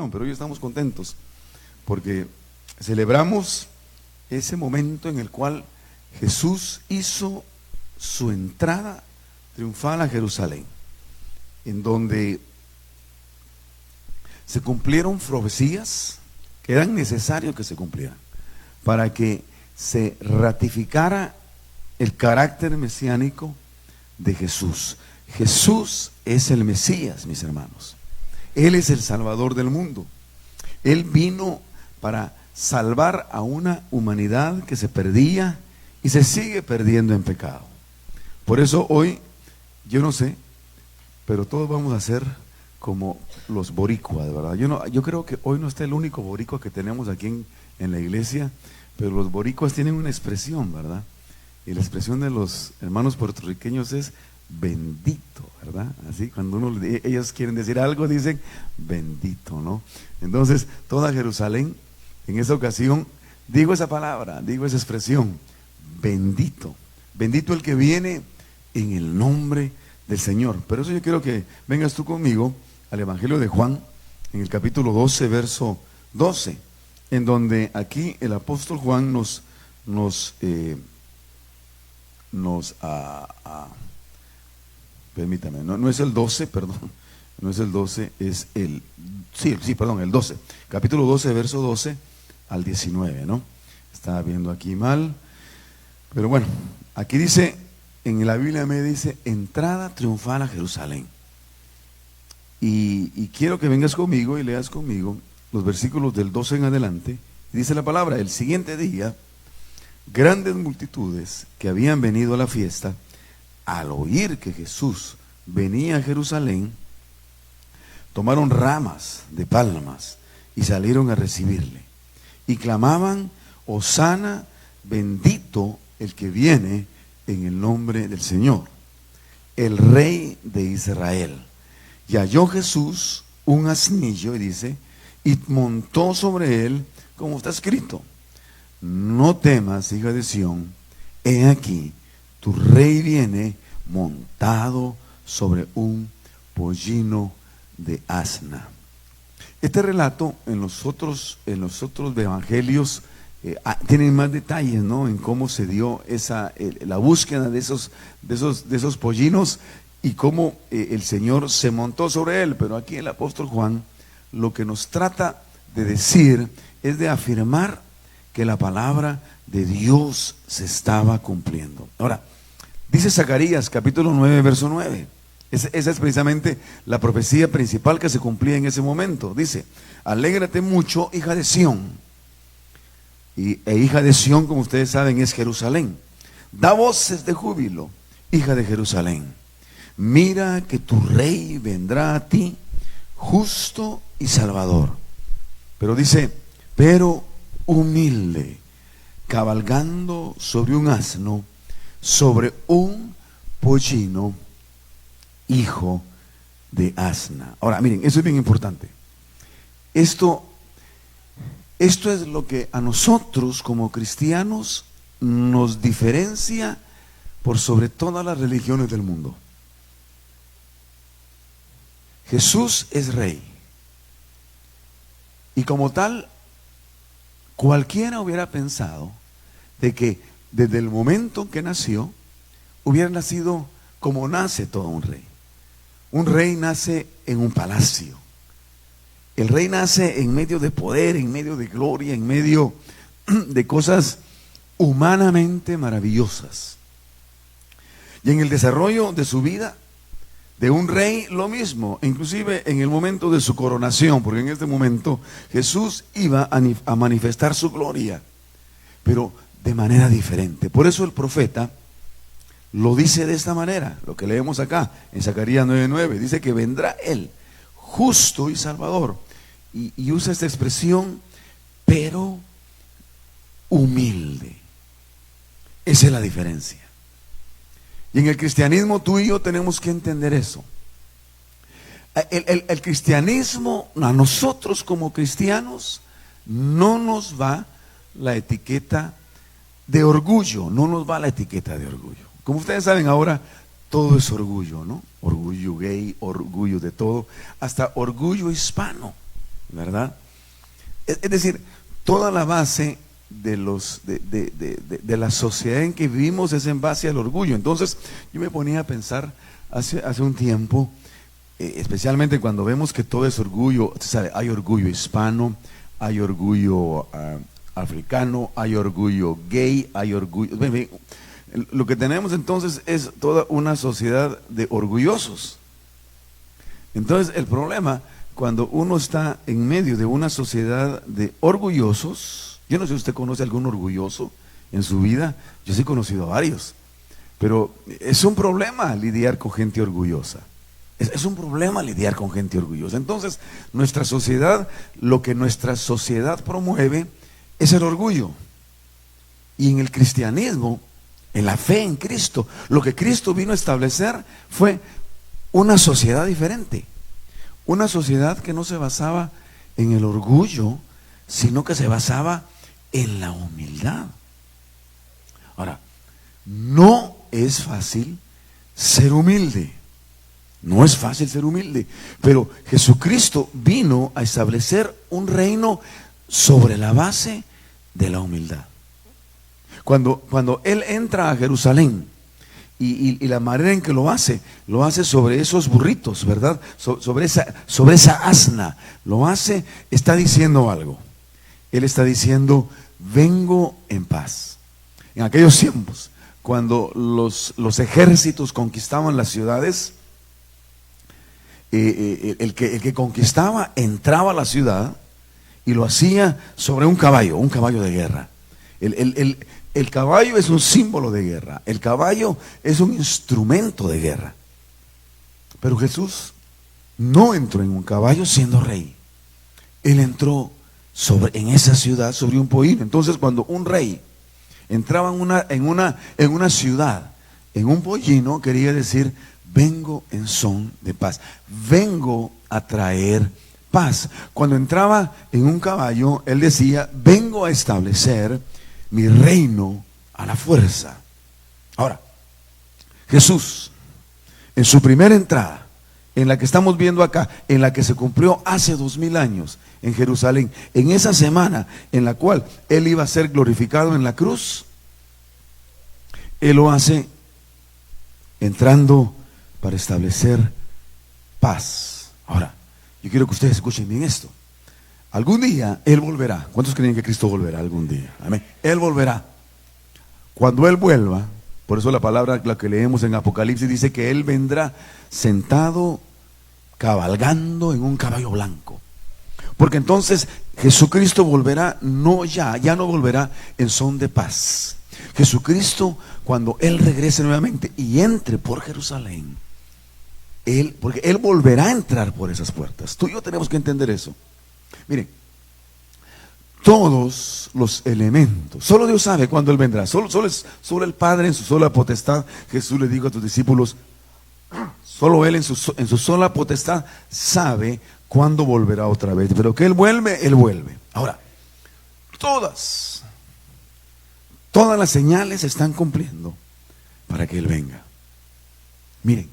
ocasión, pero hoy estamos contentos porque celebramos ese momento en el cual Jesús hizo su entrada triunfal a Jerusalén, en donde se cumplieron profecías que eran necesarios que se cumplieran para que se ratificara el carácter mesiánico de Jesús. Jesús es el Mesías, mis hermanos. Él es el Salvador del mundo. Él vino para salvar a una humanidad que se perdía y se sigue perdiendo en pecado. Por eso hoy, yo no sé, pero todos vamos a ser como los boricuas, ¿verdad? Yo creo que hoy no está el único boricua que tenemos aquí en la iglesia, pero los boricuas tienen una expresión, ¿verdad? Y la expresión de los hermanos puertorriqueños es bendito, ¿verdad? Así, cuando ellos quieren decir algo, dicen bendito, ¿no? Entonces, toda Jerusalén, en esa ocasión, digo esa palabra, digo esa expresión, bendito. Bendito el que viene en el nombre del Señor. Pero eso yo quiero que vengas tú conmigo al Evangelio de Juan, en el capítulo 12, verso 12, en donde aquí el apóstol Juan permítame, no es el 12, perdón, no es el 12, es el 12, capítulo 12, verso 12 al 19, ¿no? Estaba viendo aquí mal, pero bueno, aquí dice, en la Biblia me dice, entrada triunfal a Jerusalén. Y quiero que vengas conmigo y leas conmigo los versículos del 12 en adelante. Dice la palabra, el siguiente día, grandes multitudes que habían venido a la fiesta, al oír que Jesús venía a Jerusalén, tomaron ramas de palmas y salieron a recibirle. Y clamaban, Hosana, bendito el que viene en el nombre del Señor, el Rey de Israel. Y halló Jesús un asnillo, y dice, y montó sobre él, como está escrito, no temas, hija de Sión, he aquí, tu rey viene montado sobre un pollino de asna. Este relato en los otros evangelios tienen más detalles, ¿no? En cómo se dio la búsqueda de esos pollinos y cómo el Señor se montó sobre él. Pero aquí el apóstol Juan lo que nos trata de decir es de afirmar que la palabra de Dios se estaba cumpliendo. Ahora, dice Zacarías capítulo 9, verso 9. Esa es precisamente la profecía principal que se cumplía en ese momento. Dice, alégrate mucho, hija de Sión. E hija de Sión, como ustedes saben, es Jerusalén. Da voces de júbilo, hija de Jerusalén. Mira que tu rey vendrá a ti, justo y salvador. Pero dice, pero humilde, cabalgando sobre un asno, sobre un pollino, hijo de asna. Ahora, miren, eso es bien importante. Esto es lo que a nosotros como cristianos nos diferencia por sobre todas las religiones del mundo. Jesús es rey. Y como tal, cualquiera hubiera pensado de que desde el momento que nació, hubiera nacido como nace todo un rey. Un rey nace en un palacio. El rey nace en medio de poder, en medio de gloria, en medio de cosas humanamente maravillosas. Y en el desarrollo de su vida, de un rey, lo mismo, inclusive en el momento de su coronación, porque en este momento Jesús iba a manifestar su gloria, pero de manera diferente. Por eso el profeta lo dice de esta manera, lo que leemos acá en Zacarías 9:9, dice que vendrá él, justo y salvador, y usa esta expresión, pero humilde. Esa es la diferencia. Y en el cristianismo tú y yo tenemos que entender eso. El cristianismo, a nosotros como cristianos, no nos va la etiqueta de orgullo, no nos va la etiqueta de orgullo. Como ustedes saben ahora, todo es orgullo, ¿no? Orgullo gay, orgullo de todo, hasta orgullo hispano. ¿verdad? Es decir, toda la base de la sociedad en que vivimos es en base al orgullo. Entonces, yo me ponía a pensar hace un tiempo, especialmente cuando vemos que todo es orgullo, ¿sabe? Hay orgullo hispano, hay orgullo africano, hay orgullo gay, hay orgullo... Lo que tenemos entonces es toda una sociedad de orgullosos. Entonces el problema, cuando uno está en medio de una sociedad de orgullosos, yo no sé si usted conoce algún orgulloso en su vida, yo sí he conocido a varios, pero es un problema lidiar con gente orgullosa. Es un problema lidiar con gente orgullosa. Entonces, nuestra sociedad, lo que nuestra sociedad promueve es el orgullo. Y en el cristianismo, en la fe en Cristo, lo que Cristo vino a establecer fue una sociedad diferente. Una sociedad que no se basaba en el orgullo, sino que se basaba en la humildad. Ahora, no es fácil ser humilde. No es fácil ser humilde, pero Jesucristo vino a establecer un reino sobre la base de la humildad. Cuando Él entra a Jerusalén y la manera en que lo hace sobre esos burritos, ¿verdad? Sobre esa asna, lo hace, está diciendo algo. Él está diciendo, vengo en paz. En aquellos tiempos, cuando los ejércitos conquistaban las ciudades, el que conquistaba entraba a la ciudad y lo hacía sobre un caballo de guerra. El caballo es un símbolo de guerra, el caballo es un instrumento de guerra. Pero Jesús no entró en un caballo siendo rey. Él entró en esa ciudad sobre un pollino. Entonces, cuando un rey entraba en una ciudad en un pollino, quería decir, vengo en son de paz, vengo a traer paz. Cuando entraba en un caballo, él decía, vengo a establecer mi reino a la fuerza. Ahora, Jesús, en su primera entrada, en la que estamos viendo acá, en la que se cumplió hace 2000 años en Jerusalén, en esa semana en la cual Él iba a ser glorificado en la cruz, Él lo hace entrando para establecer paz. Ahora, yo quiero que ustedes escuchen bien esto. Algún día Él volverá. ¿Cuántos creen que Cristo volverá algún día? Amén. Él volverá. Cuando Él vuelva, por eso la palabra, la que leemos en Apocalipsis, dice que Él vendrá sentado, cabalgando en un caballo blanco. Porque entonces Jesucristo volverá, ya no volverá en son de paz. Jesucristo, cuando Él regrese nuevamente y entre por Jerusalén, porque Él volverá a entrar por esas puertas. Tú y yo tenemos que entender eso. Miren, todos los elementos, solo Dios sabe cuándo Él vendrá. Solo el Padre en su sola potestad. Jesús le dijo a tus discípulos, solo Él en su sola potestad sabe cuándo volverá otra vez. Pero que Él vuelve, Él vuelve. Ahora, todas las señales se están cumpliendo para que Él venga. Miren,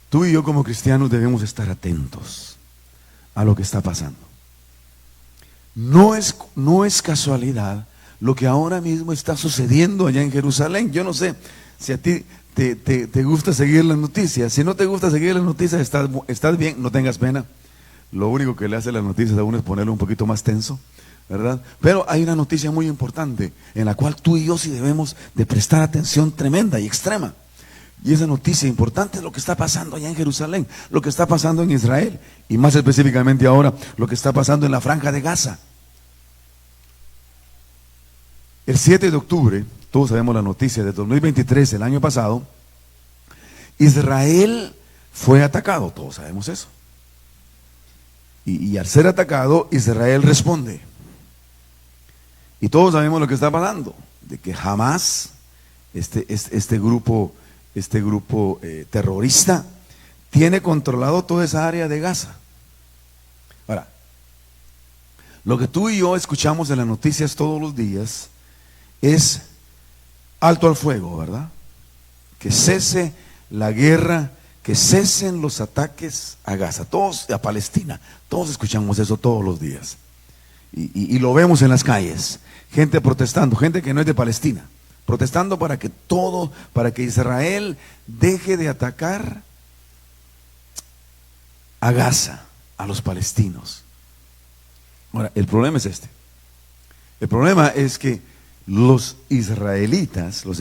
tú y yo como cristianos debemos estar atentos a lo que está pasando. No es casualidad lo que ahora mismo está sucediendo allá en Jerusalén. Yo no sé si a ti te gusta seguir las noticias. Si no te gusta seguir las noticias, estás bien, no tengas pena. Lo único que le hace las noticias a uno es ponerlo un poquito más tenso, ¿verdad? Pero hay una noticia muy importante en la cual tú y yo sí debemos de prestar atención tremenda y extrema. Y esa noticia importante es lo que está pasando allá en Jerusalén, lo que está pasando en Israel, y más específicamente ahora, lo que está pasando en la Franja de Gaza. El 7 de octubre, todos sabemos la noticia, de 2023, el año pasado, Israel fue atacado, todos sabemos eso. Y al ser atacado, Israel responde. Y todos sabemos lo que está pasando, de que Hamás, este grupo terrorista, tiene controlado toda esa área de Gaza. Ahora, lo que tú y yo escuchamos en las noticias todos los días es alto al fuego, ¿verdad? Que cese la guerra que cesen los ataques a Gaza, todos a Palestina. Todos escuchamos eso todos los días. Y lo vemos en las calles. Gente protestando, gente que no es de Palestina, protestando para que Israel deje de atacar a Gaza, a los palestinos. Ahora, el problema es este. El problema es que los israelitas, los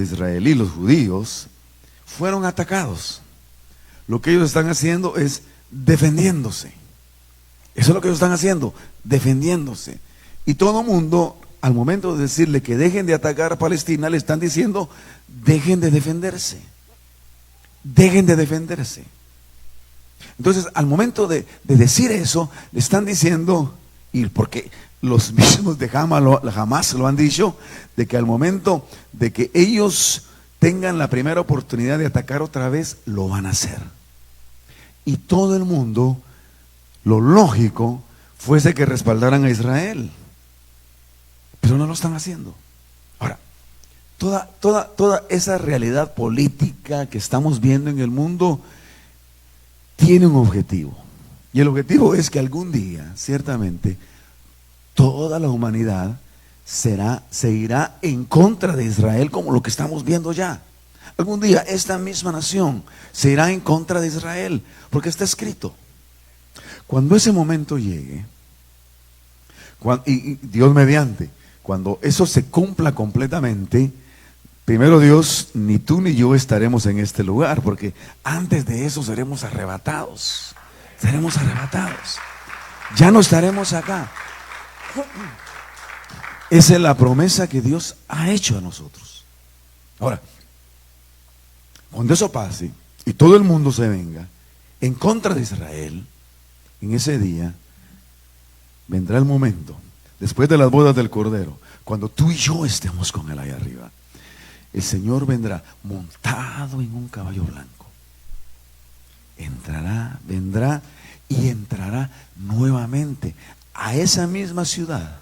judíos, fueron atacados. Lo que ellos están haciendo es defendiéndose. Eso es lo que ellos están haciendo, defendiéndose. Y todo el mundo, al momento de decirle que dejen de atacar a Palestina, le están diciendo, dejen de defenderse. Dejen de defenderse. Entonces, al momento de decir eso, le están diciendo, y porque los mismos de Hamás lo han dicho, de que al momento de que ellos tengan la primera oportunidad de atacar otra vez, lo van a hacer. Y todo el mundo, lo lógico fuese que respaldaran a Israel, pero no lo están haciendo. Ahora, toda esa realidad política que estamos viendo en el mundo tiene un objetivo, y el objetivo es que algún día, ciertamente, toda la humanidad se irá en contra de Israel, como lo que estamos viendo ya. Algún día esta misma nación se irá en contra de Israel, porque está escrito. Cuando ese momento llegue, y Dios mediante, cuando eso se cumpla completamente, primero Dios, ni tú ni yo estaremos en este lugar, porque antes de eso seremos arrebatados. Seremos arrebatados. Ya no estaremos acá. Esa es la promesa que Dios ha hecho a nosotros. Ahora, cuando eso pase y todo el mundo se venga en contra de Israel, en ese día vendrá el momento, después de las bodas del Cordero, cuando tú y yo estemos con Él allá arriba. El Señor vendrá montado en un caballo blanco. Vendrá y entrará nuevamente a esa misma ciudad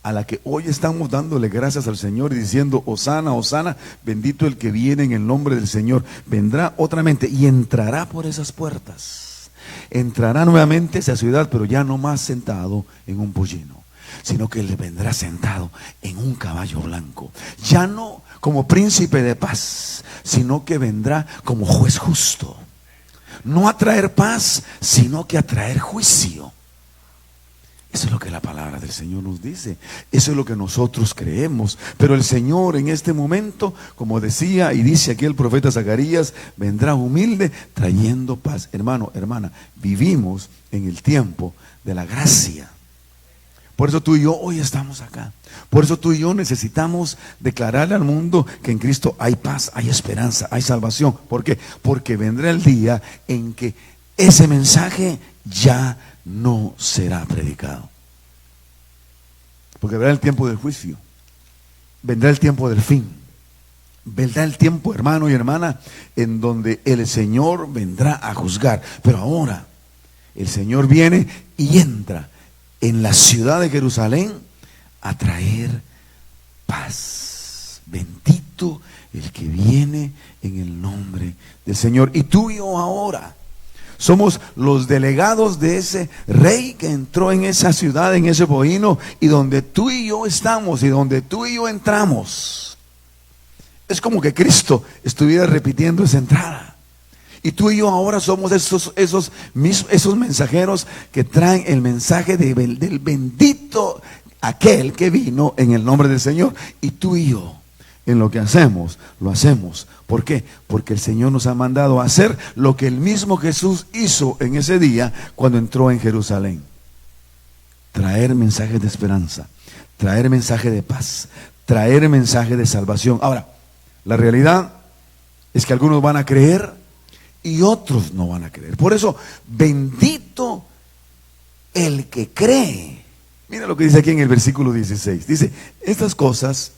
a la que hoy estamos dándole gracias al Señor y diciendo, Hosana, Hosana, bendito el que viene en el nombre del Señor. Vendrá otra mente y entrará por esas puertas. Entrará nuevamente a esa ciudad, pero ya no más sentado en un pollino, sino que le vendrá sentado en un caballo blanco. Ya no como príncipe de paz, sino que vendrá como juez justo. No a traer paz, sino que a traer juicio. Eso es lo que la palabra del Señor nos dice. Eso es lo que nosotros creemos. Pero el Señor en este momento, como decía y dice aquí el profeta Zacarías, vendrá humilde trayendo paz. Hermano, hermana, vivimos en el tiempo de la gracia. Por eso tú y yo hoy estamos acá. Por eso tú y yo necesitamos declararle al mundo que en Cristo hay paz, hay esperanza, hay salvación. ¿Por qué? Porque vendrá el día en que ese mensaje ya no será predicado. Porque vendrá el tiempo del juicio. Vendrá el tiempo del fin. Vendrá el tiempo, hermano y hermana, en donde el Señor vendrá a juzgar. Pero ahora el Señor viene y entra en la ciudad de Jerusalén a traer paz. Bendito el que viene en el nombre del Señor. Y tú y yo ahora somos los delegados de ese rey que entró en esa ciudad, en ese bohíno, y donde tú y yo estamos y donde tú y yo entramos. Es como que Cristo estuviera repitiendo esa entrada. Y tú y yo ahora somos esos mensajeros que traen el mensaje del bendito aquel que vino en el nombre del Señor. Y tú y yo, en lo que hacemos, lo hacemos. ¿Por qué? Porque el Señor nos ha mandado a hacer lo que el mismo Jesús hizo en ese día cuando entró en Jerusalén. Traer mensajes de esperanza, traer mensaje de paz, traer mensaje de salvación. Ahora, la realidad es que algunos van a creer y otros no van a creer. Por eso, bendito el que cree. Mira lo que dice aquí en el versículo 16. Dice, estas cosas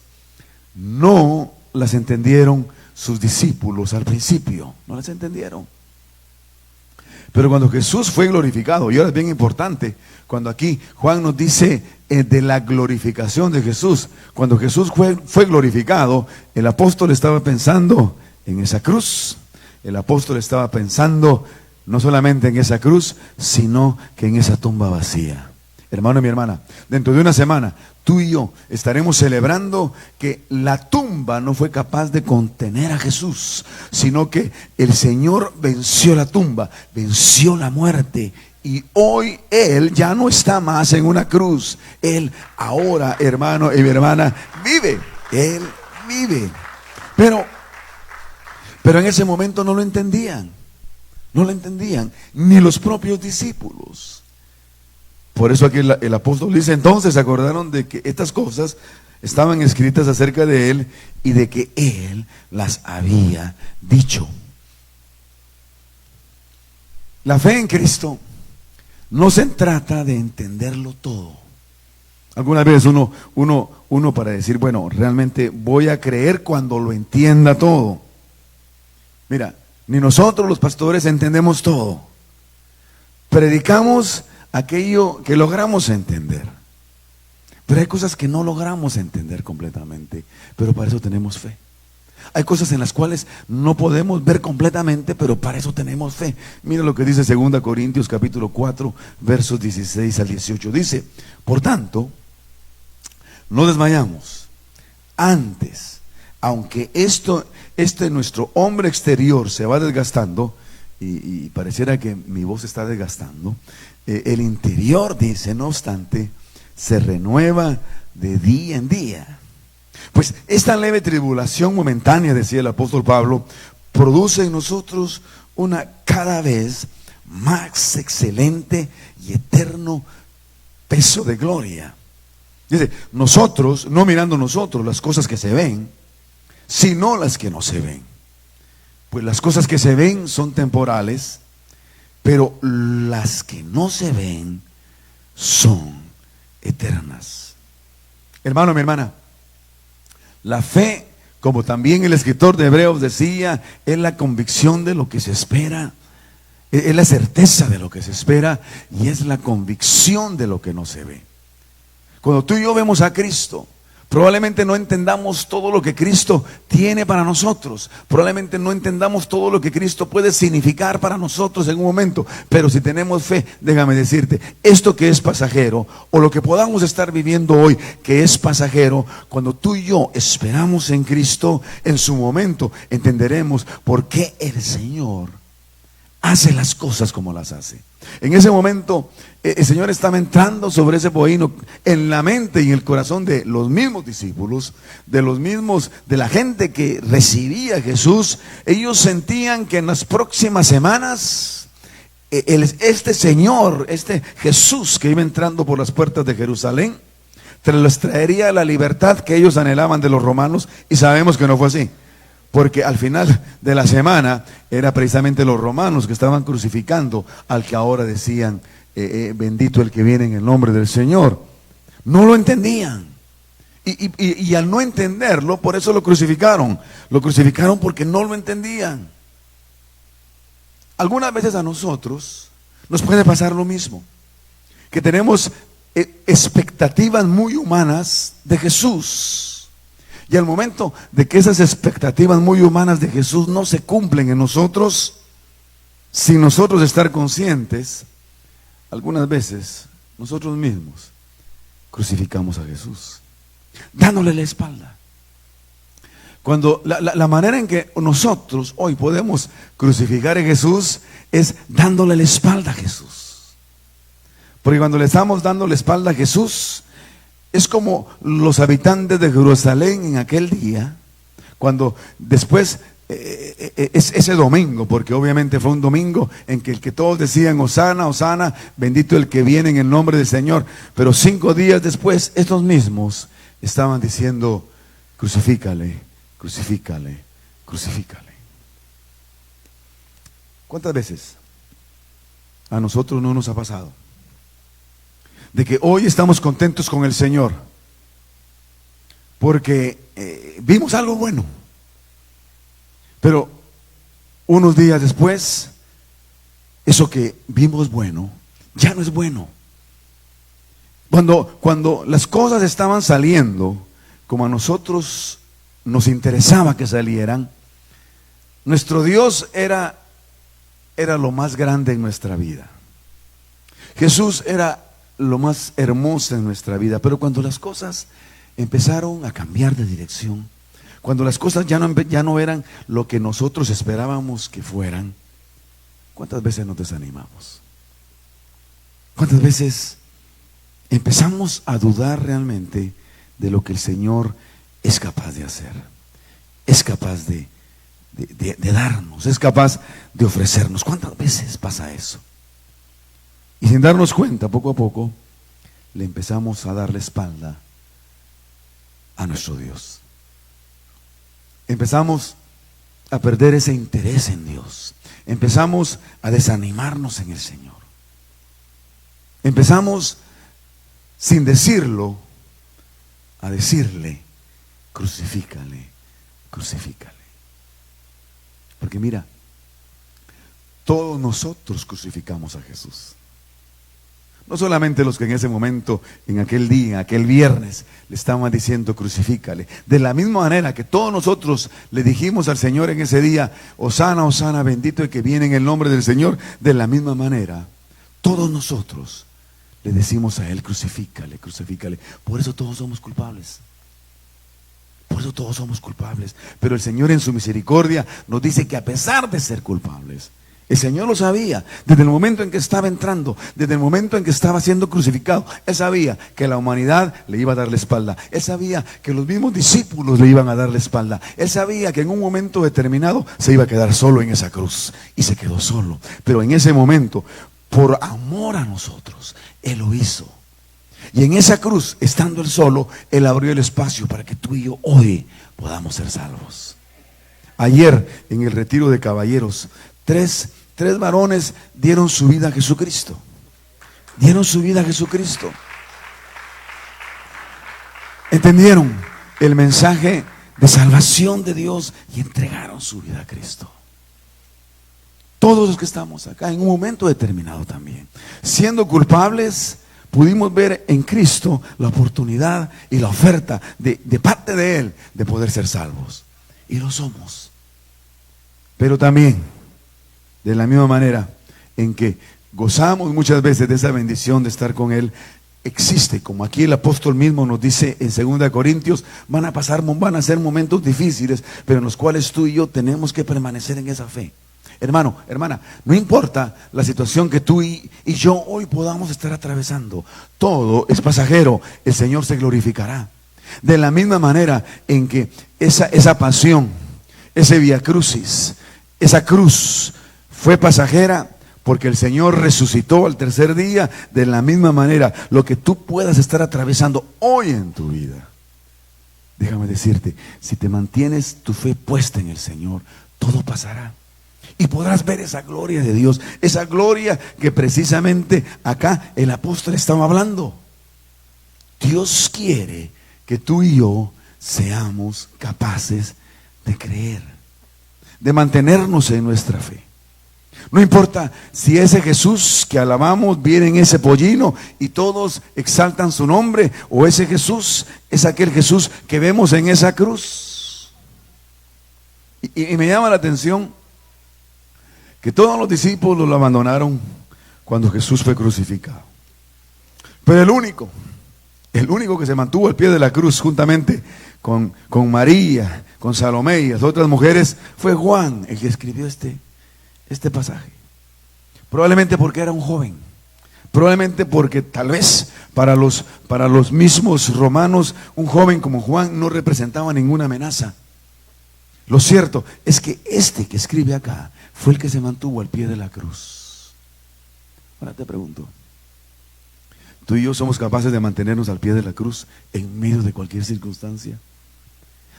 no las entendieron sus discípulos al principio. No las entendieron. Pero cuando Jesús fue glorificado, y ahora es bien importante, cuando aquí Juan nos dice de la glorificación de Jesús, cuando Jesús fue glorificado, el apóstol estaba pensando en esa cruz, el apóstol estaba pensando no solamente en esa cruz, sino que en esa tumba vacía. Hermano y mi hermana, dentro de una semana, tú y yo estaremos celebrando que la tumba no fue capaz de contener a Jesús, sino que el Señor venció la tumba, venció la muerte. Y hoy Él ya no está más en una cruz. Él ahora, hermano y mi hermana, vive. Él vive. Pero en ese momento no lo entendían. No lo entendían, ni los propios discípulos. Por eso aquí el apóstol dice, entonces se acordaron de que estas cosas estaban escritas acerca de Él y de que Él las había dicho. La fe en Cristo no se trata de entenderlo todo. Algunas veces uno para decir, bueno, realmente voy a creer cuando lo entienda todo. Mira, ni nosotros los pastores entendemos todo. Predicamos aquello que logramos entender. Pero hay cosas que no logramos entender completamente. Pero para eso tenemos fe. Hay cosas en las cuales no podemos ver completamente, pero para eso tenemos fe. Mira lo que dice 2 Corintios capítulo 4, versos 16 al 18. Dice, por tanto, no desmayamos. Antes, aunque nuestro hombre exterior se va desgastando, y pareciera que mi voz está desgastando, el interior, dice, no obstante, se renueva de día en día. Pues esta leve tribulación momentánea, decía el apóstol Pablo, produce en nosotros una cada vez más excelente y eterno peso de gloria. Dice, nosotros, no mirando nosotros las cosas que se ven, sino las que no se ven. Pues las cosas que se ven son temporales, pero las que no se ven son eternas. Hermano, mi hermana, la fe, como también el escritor de Hebreos decía, es la convicción de lo que se espera, es la certeza de lo que se espera y es la convicción de lo que no se ve. Cuando tú y yo vemos a Cristo, probablemente no entendamos todo lo que Cristo tiene para nosotros. Probablemente no entendamos todo lo que Cristo puede significar para nosotros en un momento. Pero si tenemos fe, déjame decirte, esto que es pasajero, o lo que podamos estar viviendo hoy, que es pasajero, cuando tú y yo esperamos en Cristo, en su momento entenderemos por qué el Señor hace las cosas como las hace. En ese momento el Señor estaba entrando sobre ese bohíno en la mente y en el corazón de los mismos discípulos, de la gente que recibía a Jesús. Ellos sentían que en las próximas semanas este Señor, este Jesús que iba entrando por las puertas de Jerusalén, les traería la libertad que ellos anhelaban de los romanos, y sabemos que no fue así. Porque al final de la semana era precisamente los romanos que estaban crucificando al que ahora decían, bendito el que viene en el nombre del Señor. No lo entendían. Y al no entenderlo, por eso lo crucificaron. Lo crucificaron porque no lo entendían. Algunas veces a nosotros nos puede pasar lo mismo. Que tenemos expectativas muy humanas de Jesús. Y al momento de que esas expectativas muy humanas de Jesús no se cumplen en nosotros, sin nosotros estar conscientes, algunas veces nosotros mismos crucificamos a Jesús, dándole la espalda. Cuando la manera en que nosotros hoy podemos crucificar a Jesús es dándole la espalda a Jesús. Porque cuando le estamos dando la espalda a Jesús, es como los habitantes de Jerusalén en aquel día, cuando después, ese domingo, porque obviamente fue un domingo en que todos decían, Hosana, Hosana, bendito el que viene en el nombre del Señor. Pero 5 días después, estos mismos estaban diciendo, crucifícale, crucifícale, crucifícale. ¿Cuántas veces a nosotros no nos ha pasado de que hoy estamos contentos con el Señor porque vimos algo bueno, pero unos días después eso que vimos bueno ya no es bueno? Cuando las cosas estaban saliendo como a nosotros nos interesaba que salieran, Nuestro Dios era lo más grande en nuestra vida. Jesús era lo más hermoso en nuestra vida. Pero cuando las cosas empezaron a cambiar de dirección, cuando las cosas ya no eran lo que nosotros esperábamos que fueran, ¿cuántas veces nos desanimamos? ¿Cuántas veces empezamos a dudar realmente de lo que el Señor es capaz de hacer? Es capaz de darnos, es capaz de ofrecernos. ¿Cuántas veces pasa eso? Y sin darnos cuenta, poco a poco, le empezamos a dar la espalda a nuestro Dios. Empezamos a perder ese interés en Dios. Empezamos a desanimarnos en el Señor. Empezamos, sin decirlo, a decirle: crucifícale, crucifícale. Porque mira, todos nosotros crucificamos a Jesús. No solamente los que en ese momento, en aquel día, aquel viernes, le estaban diciendo: crucifícale. De la misma manera que todos nosotros le dijimos al Señor en ese día: Hosana, Hosana, bendito el que viene en el nombre del Señor. De la misma manera, todos nosotros le decimos a Él: crucifícale, crucifícale. Por eso todos somos culpables. Por eso todos somos culpables. Pero el Señor en su misericordia nos dice que a pesar de ser culpables, el Señor lo sabía. Desde el momento en que estaba entrando, desde el momento en que estaba siendo crucificado, Él sabía que la humanidad le iba a dar la espalda. Él sabía que los mismos discípulos le iban a dar la espalda. Él sabía que en un momento determinado se iba a quedar solo en esa cruz. Y se quedó solo. Pero en ese momento, por amor a nosotros, Él lo hizo. Y en esa cruz, estando Él solo, Él abrió el espacio para que tú y yo hoy podamos ser salvos. Ayer, en el retiro de caballeros, tres varones dieron su vida a Jesucristo. Dieron su vida a Jesucristo. Entendieron el mensaje de salvación de Dios y entregaron su vida a Cristo. Todos los que estamos acá, en un momento determinado también, siendo culpables, pudimos ver en Cristo la oportunidad y la oferta de parte de Él de poder ser salvos. Y lo somos. Pero también, de la misma manera en que gozamos muchas veces de esa bendición de estar con Él, existe, como aquí el apóstol mismo nos dice en 2 Corintios, van a ser momentos difíciles, pero en los cuales tú y yo tenemos que permanecer en esa fe. Hermano, hermana, no importa la situación que tú y yo hoy podamos estar atravesando, todo es pasajero, el Señor se glorificará. De la misma manera en que esa pasión, ese vía crucis, esa cruz fue pasajera porque el Señor resucitó al tercer día, de la misma manera lo que tú puedas estar atravesando hoy en tu vida, déjame decirte, si te mantienes tu fe puesta en el Señor, todo pasará. Y podrás ver esa gloria de Dios, esa gloria que precisamente acá el apóstol estaba hablando. Dios quiere que tú y yo seamos capaces de creer, de mantenernos en nuestra fe. No importa si ese Jesús que alabamos viene en ese pollino y todos exaltan su nombre, o ese Jesús es aquel Jesús que vemos en esa cruz. Y me llama la atención que todos los discípulos lo abandonaron cuando Jesús fue crucificado. Pero el único que se mantuvo al pie de la cruz juntamente con María, con Salomé y las otras mujeres, fue Juan, el que escribió este pasaje. Probablemente porque era un joven, probablemente porque tal vez para los mismos romanos un joven como Juan no representaba ninguna amenaza. Lo cierto es que que escribe acá fue el que se mantuvo al pie de la cruz. Ahora te pregunto, ¿tú y yo somos capaces de mantenernos al pie de la cruz en medio de cualquier circunstancia?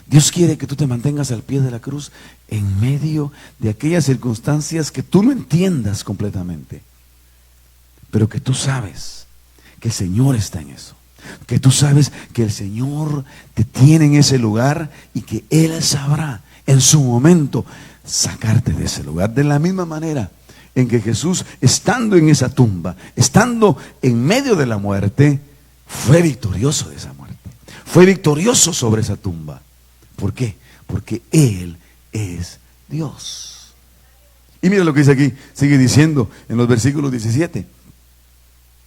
Dios quiere que tú te mantengas al pie de la cruz en medio de aquellas circunstancias que tú no entiendas completamente, pero que tú sabes que el Señor está en eso, que tú sabes que el Señor te tiene en ese lugar y que Él sabrá en su momento sacarte de ese lugar. De la misma manera en que Jesús, estando en esa tumba, estando en medio de la muerte, fue victorioso de esa muerte, fue victorioso sobre esa tumba. ¿Por qué? Porque Él es Dios. Y mira lo que dice aquí, sigue diciendo en los versículos 17.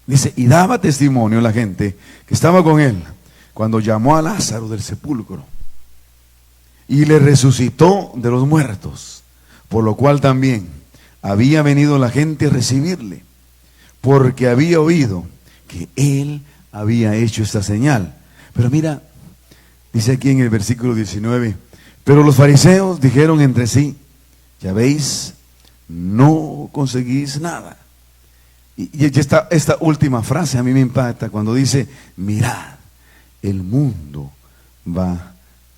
Dice, y daba testimonio la gente que estaba con él cuando llamó a Lázaro del sepulcro y le resucitó de los muertos, por lo cual también había venido la gente a recibirle, porque había oído que él había hecho esta señal. Pero mira, dice aquí en el versículo 19, pero los fariseos dijeron entre sí, ya veis, no conseguís nada. Y esta última frase a mí me impacta cuando dice, mirad, el mundo va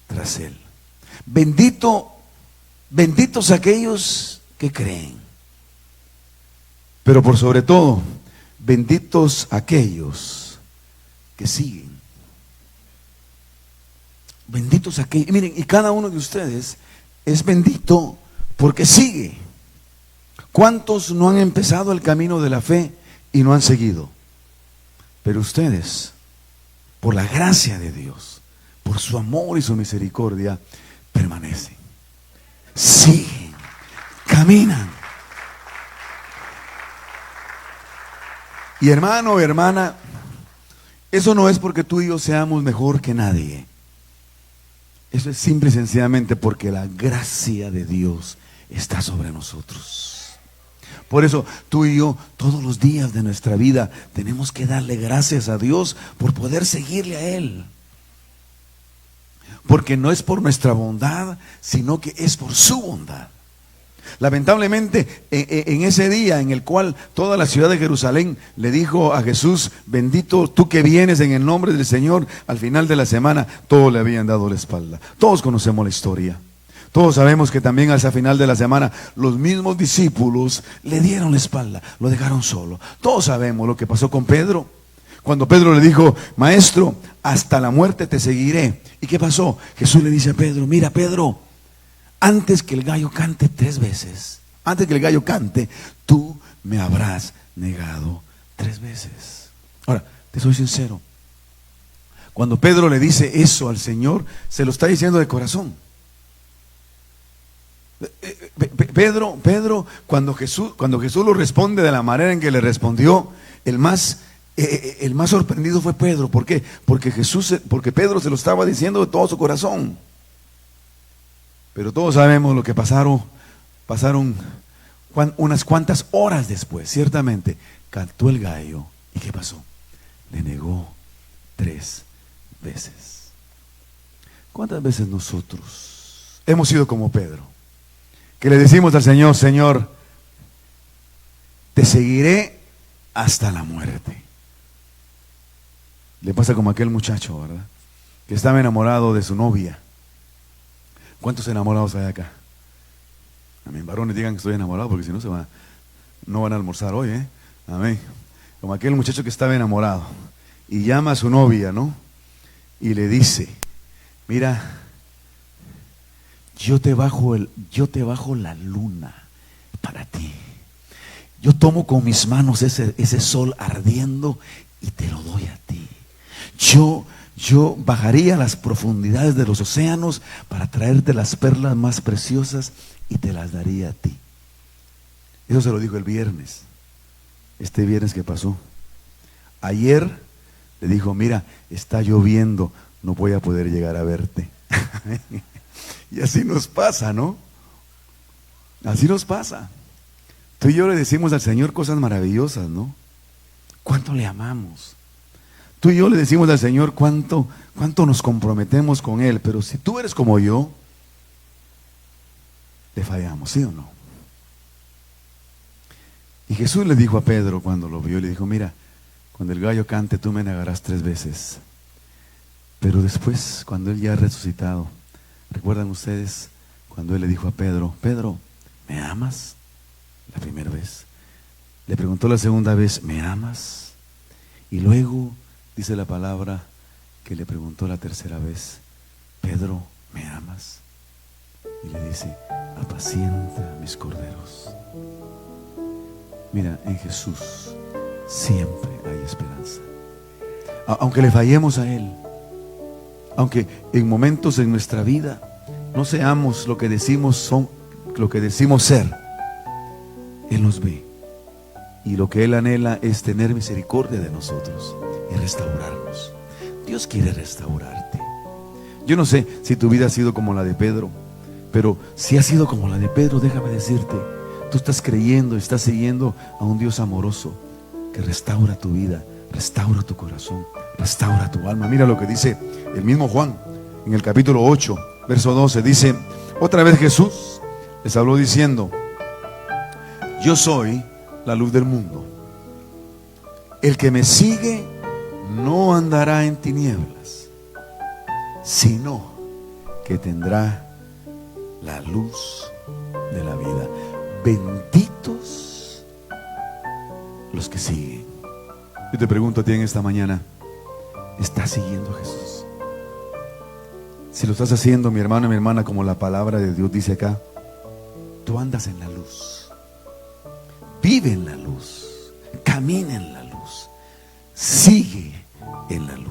tras él. Benditos aquellos que creen, pero por sobre todo, benditos aquellos que siguen. Benditos aquellos, miren, y cada uno de ustedes es bendito porque sigue. ¿Cuántos no han empezado el camino de la fe y no han seguido? Pero ustedes, por la gracia de Dios, por su amor y su misericordia, permanecen, siguen, caminan. Y hermano, hermana, eso no es porque tú y yo seamos mejor que nadie. Eso es simple y sencillamente porque la gracia de Dios está sobre nosotros. Por eso tú y yo todos los días de nuestra vida tenemos que darle gracias a Dios por poder seguirle a Él. Porque no es por nuestra bondad, sino que es por su bondad. Lamentablemente, en ese día en el cual toda la ciudad de Jerusalén le dijo a Jesús, bendito tú que vienes en el nombre del Señor, al final de la semana todos le habían dado la espalda. Todos conocemos la historia. Todos sabemos que también hacia final de la semana los mismos discípulos le dieron la espalda, lo dejaron solo. Todos sabemos lo que pasó con Pedro. Cuando Pedro le dijo, maestro, hasta la muerte te seguiré. ¿Y qué pasó? Jesús le dice a Pedro, mira Pedro, antes que el gallo cante 3 veces, antes que el gallo cante, tú me habrás negado 3 veces. Ahora, te soy sincero, cuando Pedro le dice eso al Señor, se lo está diciendo de corazón. Pedro, cuando Jesús lo responde de la manera en que le respondió, el más sorprendido fue Pedro. ¿Por qué? Porque Pedro se lo estaba diciendo de todo su corazón. Pero todos sabemos lo que pasaron unas cuantas horas después. Ciertamente, cantó el gallo. ¿Y qué pasó? Le negó 3 veces. ¿Cuántas veces nosotros hemos sido como Pedro? Que le decimos al Señor, Señor, te seguiré hasta la muerte. Le pasa como aquel muchacho, ¿verdad? Que estaba enamorado de su novia. ¿Cuántos enamorados hay acá? Amén, varones, digan que estoy enamorado, porque si no no van a almorzar hoy, ¿eh? Amén. Como aquel muchacho que estaba enamorado y llama a su novia, ¿no? Y le dice, mira, yo te bajo la luna para ti. Yo tomo con mis manos ese sol ardiendo y te lo doy a ti. Yo bajaría a las profundidades de los océanos para traerte las perlas más preciosas y te las daría a ti. Eso se lo dijo el viernes. Este viernes que pasó. Ayer le dijo, mira, está lloviendo, no voy a poder llegar a verte. Y así nos pasa, ¿no? Así nos pasa. Tú y yo le decimos al Señor cosas maravillosas, ¿no? ¿Cuánto le amamos? Tú y yo le decimos al Señor cuánto nos comprometemos con Él. Pero si tú eres como yo, le fallamos, ¿sí o no? Y Jesús le dijo a Pedro cuando lo vio, le dijo, mira, cuando el gallo cante tú me negarás 3 veces. Pero después, cuando Él ya ha resucitado, ¿recuerdan ustedes cuando Él le dijo a Pedro, Pedro, ¿me amas? La primera vez. Le preguntó la segunda vez, ¿me amas? Y luego dice la palabra que le preguntó la tercera vez, Pedro, ¿me amas? Y le dice, apacienta mis corderos. Mira, en Jesús siempre hay esperanza. Aunque le fallemos a Él, aunque en momentos en nuestra vida no seamos lo que decimos lo que decimos ser, Él nos ve. Y lo que Él anhela es tener misericordia de nosotros y restaurarnos. Dios quiere restaurarte. Yo no sé si tu vida ha sido como la de Pedro, pero si ha sido como la de Pedro, déjame decirte, tú estás creyendo, estás siguiendo a un Dios amoroso que restaura tu vida, restaura tu corazón, restaura tu alma. Mira lo que dice el mismo Juan en el capítulo 8, verso 12. Dice: otra vez Jesús les habló diciendo: yo soy la luz del mundo. El que me sigue no andará en tinieblas, sino que tendrá la luz de la vida. Benditos los que siguen. Yo te pregunto a ti en esta mañana, ¿estás siguiendo a Jesús? Si lo estás haciendo, mi hermano y mi hermana, como la palabra de Dios dice acá, tú andas en la luz, vive en la luz, camina en la luz, sigue en la luz.